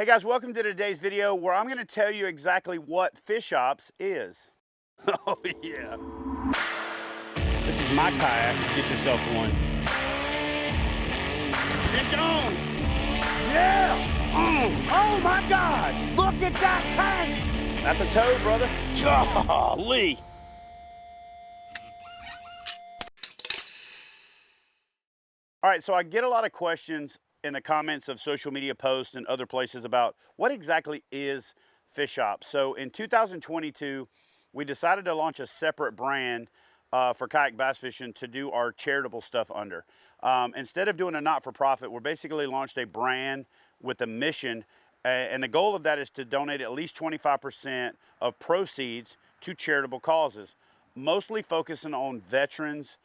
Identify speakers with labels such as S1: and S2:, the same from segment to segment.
S1: Hey guys, welcome to today's video where I'm going to tell you exactly what FishOPS is. Oh yeah. This is my kayak. Get yourself one. Fish on! Yeah! Oh my God! Look at that tank! That's a toad, brother. Golly! All right, so I get a lot of questions in the comments of social media posts and other places about what exactly is FishOPS. So in 2022, we decided to launch a separate brand for kayak bass fishing to do our charitable stuff under. Instead of doing a not-for-profit, we're basically launched a brand with a mission, and the goal of that is to donate at least 25% of proceeds to charitable causes, mostly focusing on veterans,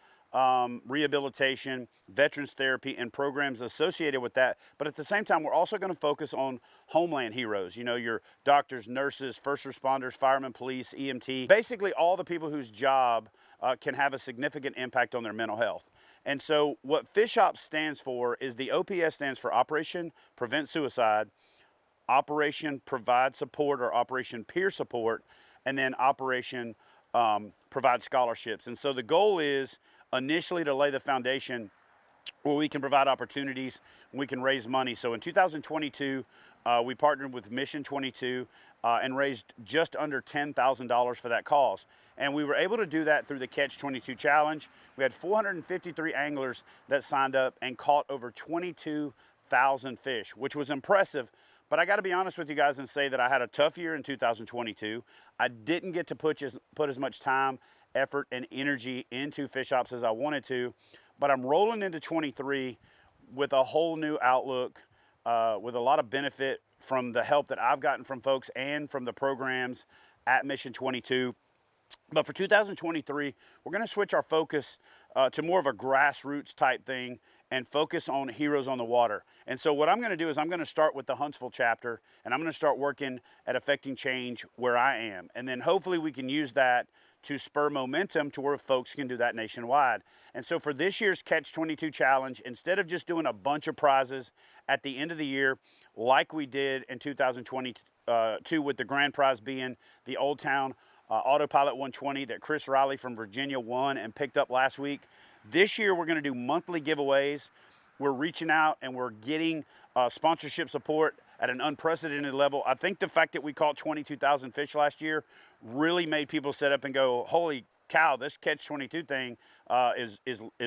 S1: rehabilitation, veterans therapy, and programs associated with that. But at the same time, we're also going to focus on homeland heroes, you know, your doctors, nurses, first responders, firemen, police, EMT, basically all the people whose job can have a significant impact on their mental health. And so what FishOPS stands for is the OPS stands for Operation Prevent Suicide, Operation Provide Support or Operation Peer Support, and then Operation Provide Scholarships. And so the goal is initially to lay the foundation where we can provide opportunities, we can raise money. So in 2022, we partnered with Mission 22 and raised just under $10,000 for that cause. And we were able to do that through the Catch 22 Challenge. We had 453 anglers that signed up and caught over 22,000 fish, which was impressive. But I got to be honest with you guys and say that I had a tough year in 2022. I didn't get to put as much time, effort, and energy into FishOPS as I wanted to. But I'm rolling into 23 with a whole new outlook, with a lot of benefit from the help that I've gotten from folks and from the programs at Mission 22. But for 2023, we're going to switch our focus to more of a grassroots type thing and focus on heroes on the water. And so what I'm going to do is I'm going to start with the Huntsville chapter, and I'm going to start working at affecting change where I am. And then hopefully we can use that to spur momentum to where folks can do that nationwide. And so for this year's Catch 22 Challenge, instead of just doing a bunch of prizes at the end of the year, like we did in 2022 with the grand prize being the Old Town Autopilot 120 that Chris Riley from Virginia won and picked up last week. This year we're going to do monthly giveaways. We're reaching out and we're getting sponsorship support at an unprecedented level. I think the fact that we caught 22,000 fish last year really made people sit up and go, holy cow, this Catch 22 thing is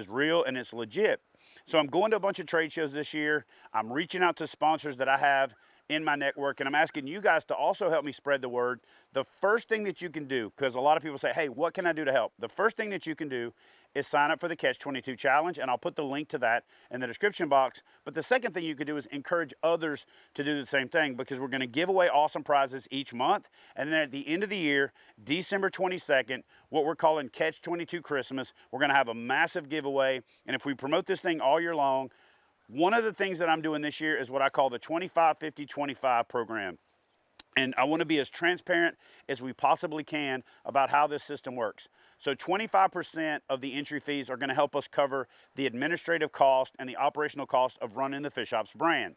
S1: real and it's legit. So I'm going to a bunch of trade shows this year. I'm reaching out to sponsors that I have in my network, and I'm asking you guys to also help me spread the word. The first thing that you can do, because a lot of people say, hey, what can I do to help? The first thing that you can do is sign up for the Catch 22 Challenge, and I'll put the link to that in the description box. But the second thing you can do is encourage others to do the same thing, because we're going to give away awesome prizes each month. And then at the end of the year, December 22nd, what we're calling Catch 22 Christmas, we're going to have a massive giveaway. And if we promote this thing all year long, one of the things that I'm doing this year is what I call the 25-50-25 program. And I want to be as transparent as we possibly can about how this system works. So 25% of the entry fees are going to help us cover the administrative cost and the operational cost of running the FishOPS brand.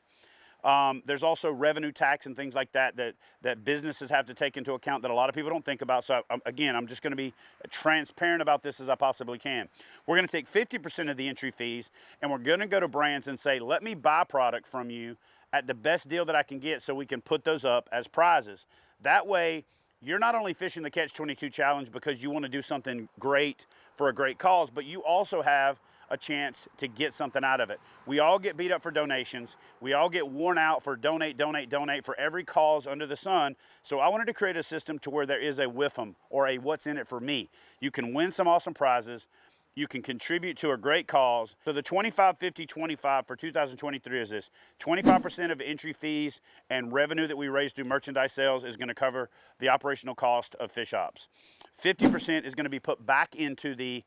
S1: There's also revenue tax and things like that businesses have to take into account that a lot of people don't think about. So again, I'm just going to be transparent about this as I possibly can. We're going to take 50% of the entry fees and we're going to go to brands and say, let me buy product from you at the best deal that I can get so we can put those up as prizes. That way, you're not only fishing the Catch 22 Challenge because you want to do something great for a great cause, but you also have a chance to get something out of it. We all get beat up for donations. We all get worn out for donate for every cause under the sun. So I wanted to create a system to where there is a WIFM or a what's in it for me. You can win some awesome prizes. You can contribute to a great cause. So the 25-50-25 for 2023 is this. 25% of entry fees and revenue that we raise through merchandise sales is going to cover the operational cost of FishOPS. 50% is going to be put back into the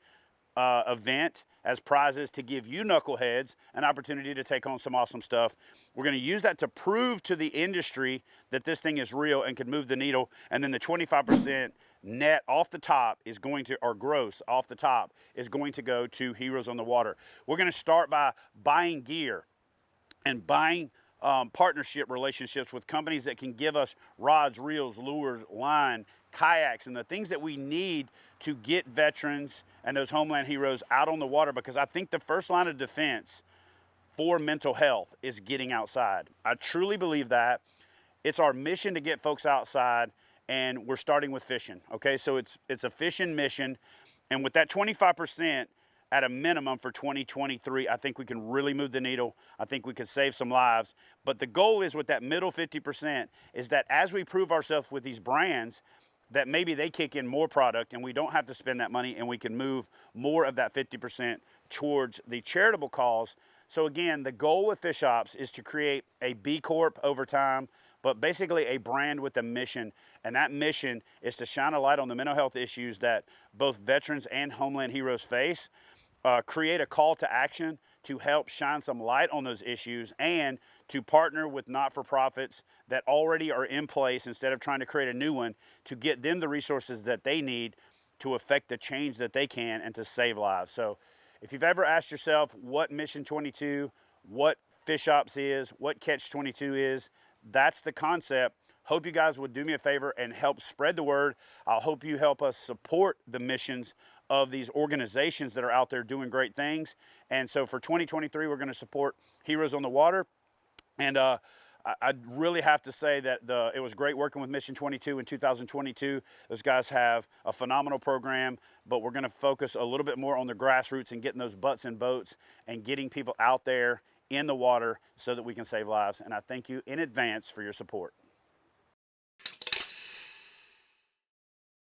S1: event as prizes to give you knuckleheads an opportunity to take on some awesome stuff. We're going to use that to prove to the industry that this thing is real and can move the needle. And then the 25% net off the top is going to, or gross off the top, is going to go to Heroes on the Water. We're going to start by buying gear and buying partnership relationships with companies that can give us rods, reels, lures, line, kayaks, and the things that we need to get veterans and those homeland heroes out on the water, because I think the first line of defense for mental health is getting outside. I truly believe that. It's our mission to get folks outside, and we're starting with fishing. Okay, so it's a fishing mission, and with that 25% at a minimum for 2023, I think we can really move the needle. I think we could save some lives. But the goal is, with that middle 50%, is that as we prove ourselves with these brands, that maybe they kick in more product and we don't have to spend that money, and we can move more of that 50% towards the charitable cause. So again, the goal with FishOPS is to create a B Corp over time, but basically a brand with a mission. And that mission is to shine a light on the mental health issues that both veterans and homeland heroes face, create a call to action to help shine some light on those issues, and to partner with not-for-profits that already are in place instead of trying to create a new one, to get them the resources that they need to affect the change that they can and to save lives. So if you've ever asked yourself what Mission 22, what FishOPS is, what Catch 22 is, that's the concept. Hope you guys would do me a favor and help spread the word. I hope you help us support the missions of these organizations that are out there doing great things. And so for 2023, we're going to support Heroes on the Water. And I really have to say that it was great working with Mission 22 in 2022. Those guys have a phenomenal program, but we're going to focus a little bit more on the grassroots and getting those butts in boats and getting people out there in the water so that we can save lives. And I thank you in advance for your support.